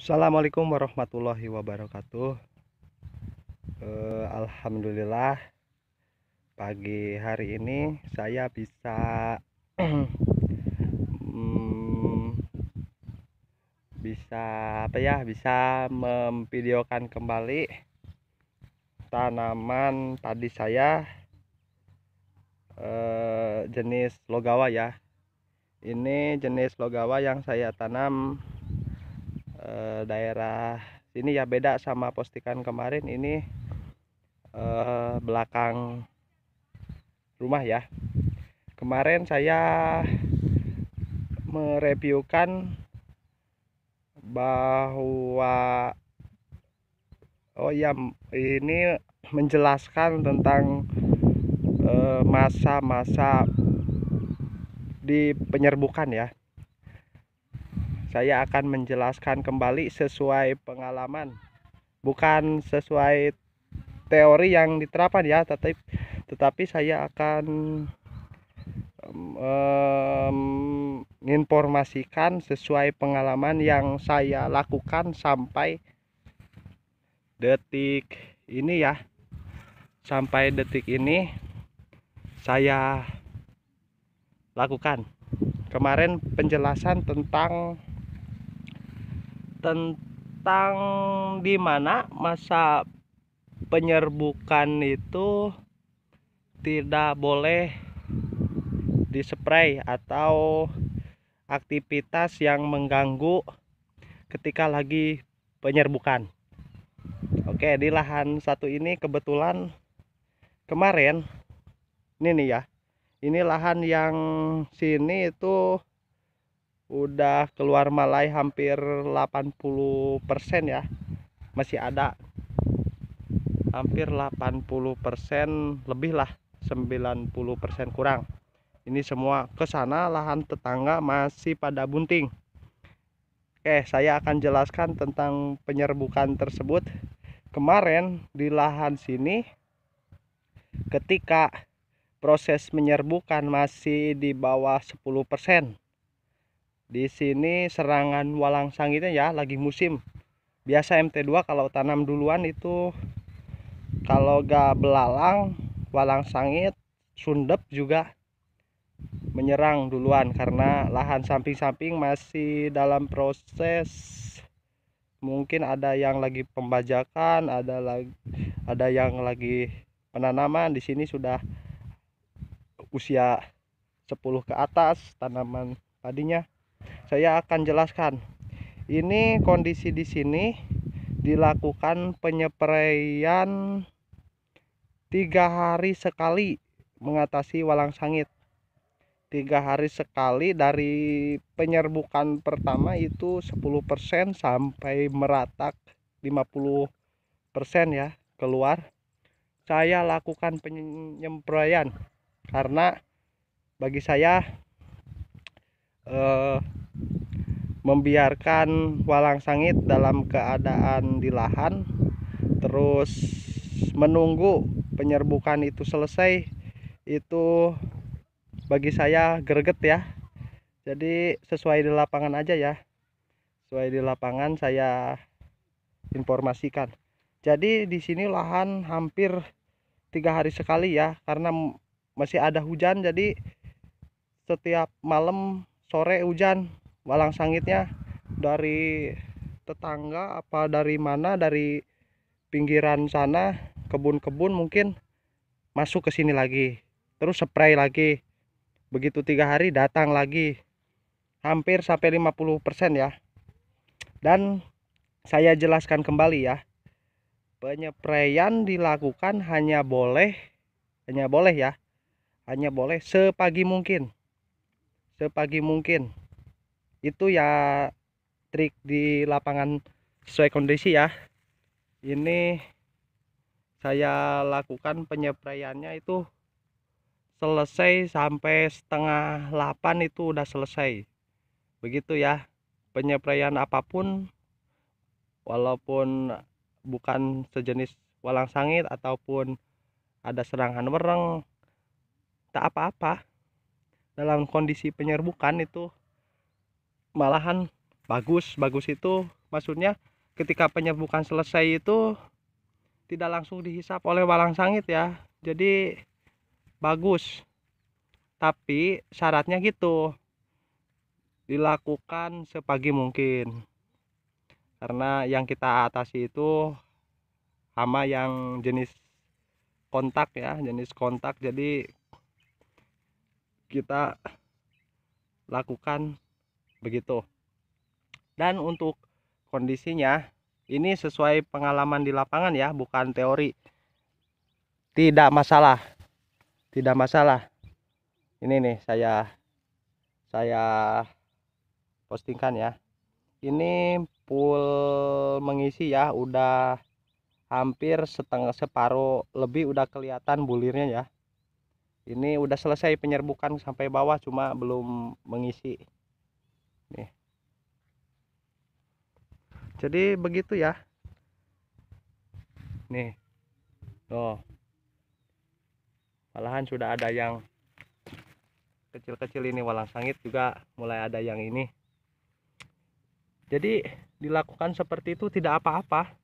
Assalamualaikum warahmatullahi wabarakatuh. Alhamdulillah pagi hari ini saya bisa mm, bisa bisa memvideokan kembali tanaman padi saya, jenis logawa ya. Ini jenis logawa yang saya tanam daerah sini ya, beda sama postingan kemarin. Ini belakang rumah ya. Kemarin saya mereviewkan bahwa ini menjelaskan tentang masa-masa di penyerbukan ya. Saya akan menjelaskan kembali sesuai pengalaman, bukan sesuai teori yang diterapkan ya, tetapi saya akan menginformasikan sesuai pengalaman yang saya lakukan sampai detik ini ya. Sampai detik ini saya lakukan. Kemarin penjelasan tentang di mana masa penyerbukan itu tidak boleh dispray atau aktivitas yang mengganggu ketika lagi penyerbukan. Oke, di lahan satu ini kebetulan kemarin ini nih ya, ini lahan yang sini itu udah keluar malai hampir 80% ya. Masih ada hampir 80% lebih lah, 90% kurang. Ini semua ke sana lahan tetangga masih pada bunting. Oke, saya akan jelaskan tentang penyerbukan tersebut. Kemarin di lahan sini ketika proses menyerbukan masih di bawah 10%. Di sini serangan walang sangitnya ya lagi musim. Biasa MT2 kalau tanam duluan itu, kalau gak belalang, walang sangit, sundep juga menyerang duluan karena lahan samping-samping masih dalam proses, mungkin ada yang lagi pembajakan, ada yang lagi penanaman. Di sini sudah usia 10 ke atas tanaman padinya. Saya akan jelaskan. Ini kondisi di sini dilakukan penyepraian 3 hari sekali mengatasi walang sangit. 3 hari sekali dari penyerbukan pertama itu 10% sampai meratak 50% ya keluar. Saya lakukan penyempraian karena bagi saya membiarkan walang sangit dalam keadaan di lahan terus menunggu penyerbukan itu selesai, itu bagi saya greget ya. Jadi sesuai di lapangan aja ya, sesuai di lapangan saya informasikan. Jadi di sini lahan hampir 3 hari sekali ya, karena masih ada hujan. Jadi setiap malam sore hujan. Walang sangitnya dari tetangga apa dari mana, dari pinggiran sana kebun-kebun mungkin masuk ke sini lagi, terus spray lagi. Begitu 3 hari datang lagi, hampir sampai 50% ya. Dan saya jelaskan kembali ya, penyepraian dilakukan hanya boleh ya, hanya boleh sepagi mungkin. Itu ya trik di lapangan sesuai kondisi ya. Ini saya lakukan penyepraiannya itu selesai sampai setengah 8, itu udah selesai. Begitu ya, penyepraian apapun, walaupun bukan sejenis walang sangit ataupun ada serangan wereng, tak apa-apa. Dalam kondisi penyerbukan itu malahan bagus itu maksudnya ketika penyerbukan selesai itu tidak langsung dihisap oleh walang sangit ya, jadi bagus. Tapi syaratnya gitu, dilakukan sepagi mungkin, karena yang kita atasi itu hama yang jenis kontak ya, jenis kontak. Jadi kita lakukan begitu. Dan untuk kondisinya ini sesuai pengalaman di lapangan ya, bukan teori. Tidak masalah, tidak masalah. Ini nih saya postingkan ya. Ini full mengisi ya, udah hampir setengah separuh lebih udah kelihatan bulirnya ya. Ini udah selesai penyerbukan sampai bawah, cuma belum mengisi nih. Jadi begitu ya nih. Oh, malahan sudah ada yang kecil-kecil, ini walang sangit juga mulai ada yang ini. Jadi dilakukan seperti itu tidak apa-apa.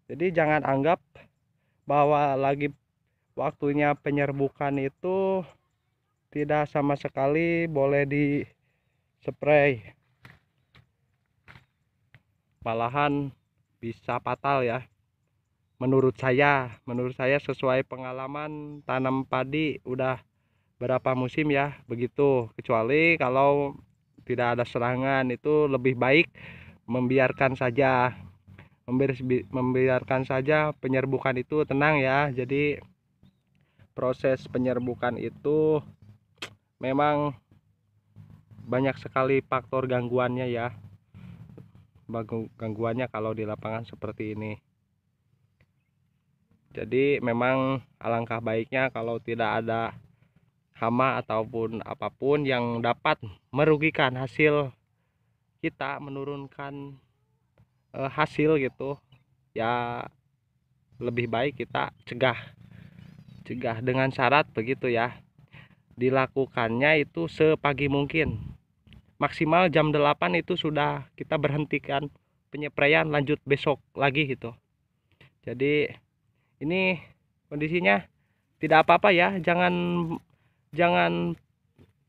Jadi jangan anggap bahwa lagi waktunya penyerbukan itu tidak sama sekali boleh di spray, malahan bisa fatal ya. Menurut saya sesuai pengalaman tanam padi udah berapa musim ya begitu. Kecuali kalau tidak ada serangan, itu lebih baik membiarkan saja, membiarkan saja penyerbukan itu tenang ya. Jadi proses penyerbukan itu memang banyak sekali faktor gangguannya ya, gangguannya kalau di lapangan seperti ini. Jadi memang alangkah baiknya kalau tidak ada hama ataupun apapun yang dapat merugikan hasil kita, menurunkan hasil gitu ya, lebih baik kita cegah dengan syarat begitu ya. Dilakukannya itu sepagi mungkin, maksimal jam 8 itu sudah kita berhentikan penyepraian, lanjut besok lagi gitu. Jadi ini kondisinya tidak apa-apa ya. Jangan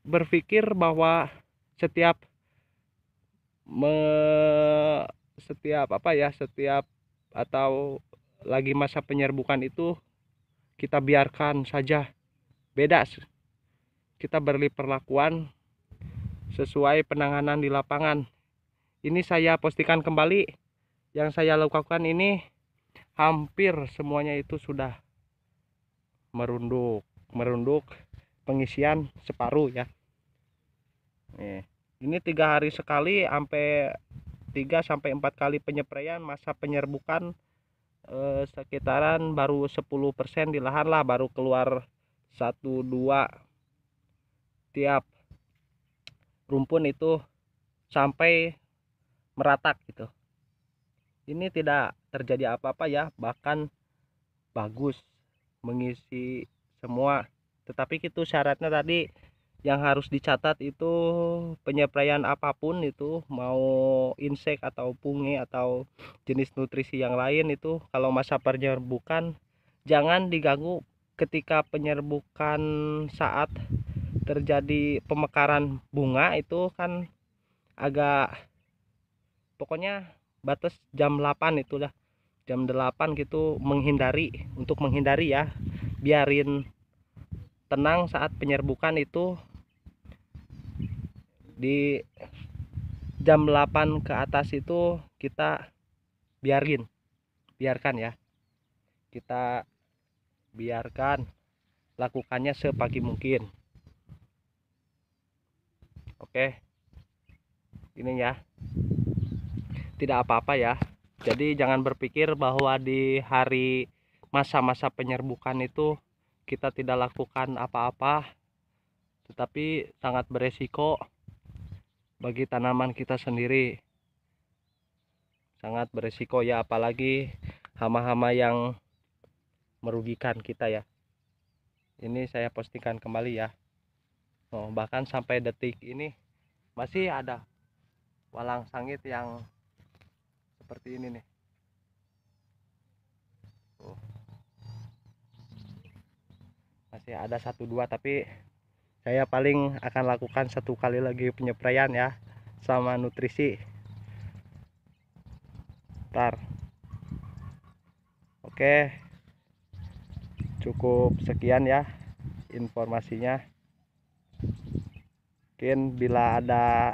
berpikir bahwa setiap setiap atau lagi masa penyerbukan itu kita biarkan saja. Beda, kita beri perlakuan sesuai penanganan di lapangan. Ini saya postingkan kembali yang saya lakukan ini, hampir semuanya itu sudah merunduk pengisian separuh ya. Ini 3 hari sekali, sampai 3-4 kali penyepraian. Masa penyerbukan sekitaran baru 10% di lahan lah, baru keluar 1-2 tiap rumpun itu sampai meratak gitu. Ini tidak terjadi apa-apa ya, bahkan bagus mengisi semua. Tetapi itu syaratnya tadi yang harus dicatat itu, penyepraian apapun itu, mau insek atau fungi atau jenis nutrisi yang lain itu, kalau masa penyerbukan jangan diganggu. Ketika penyerbukan saat terjadi pemekaran bunga itu kan agak, pokoknya batas jam 8 itulah, jam 8 gitu, untuk menghindari ya, biarin tenang. Saat penyerbukan itu di jam 8 ke atas itu kita biarkan ya, kita biarkan, lakukannya sepagi mungkin. Oke, ini ya, tidak apa-apa ya. Jadi jangan berpikir bahwa di hari masa-masa penyerbukan itu kita tidak lakukan apa-apa, tetapi sangat beresiko bagi tanaman kita sendiri, sangat beresiko ya, apalagi hama-hama yang merugikan kita ya. Ini saya postingkan kembali ya. Oh, bahkan sampai detik ini masih ada walang sangit yang seperti ini nih. Tuh. Masih ada 1-2, tapi saya paling akan lakukan 1 kali lagi penyepraian ya, sama nutrisi. Ntar. Oke, cukup sekian ya informasinya. Mungkin bila ada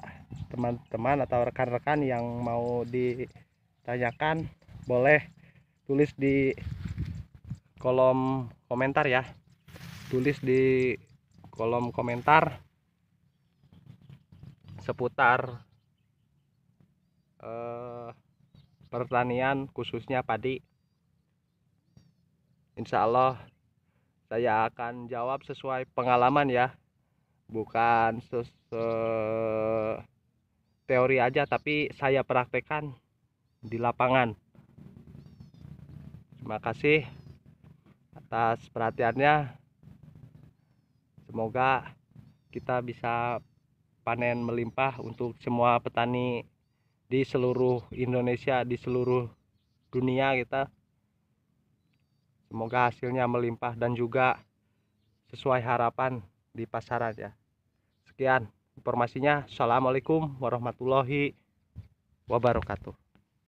teman-teman atau rekan-rekan yang mau ditanyakan, boleh tulis di kolom komentar ya. Tulis di kolom komentar seputar pertanian, khususnya padi. Insya Allah saya akan jawab sesuai pengalaman ya, bukan teori aja, tapi saya praktekkan di lapangan. Terima kasih atas perhatiannya. Semoga kita bisa panen melimpah untuk semua petani di seluruh Indonesia, di seluruh dunia kita. Semoga hasilnya melimpah dan juga sesuai harapan di pasaran ya. Sekian informasinya. Assalamualaikum warahmatullahi wabarakatuh.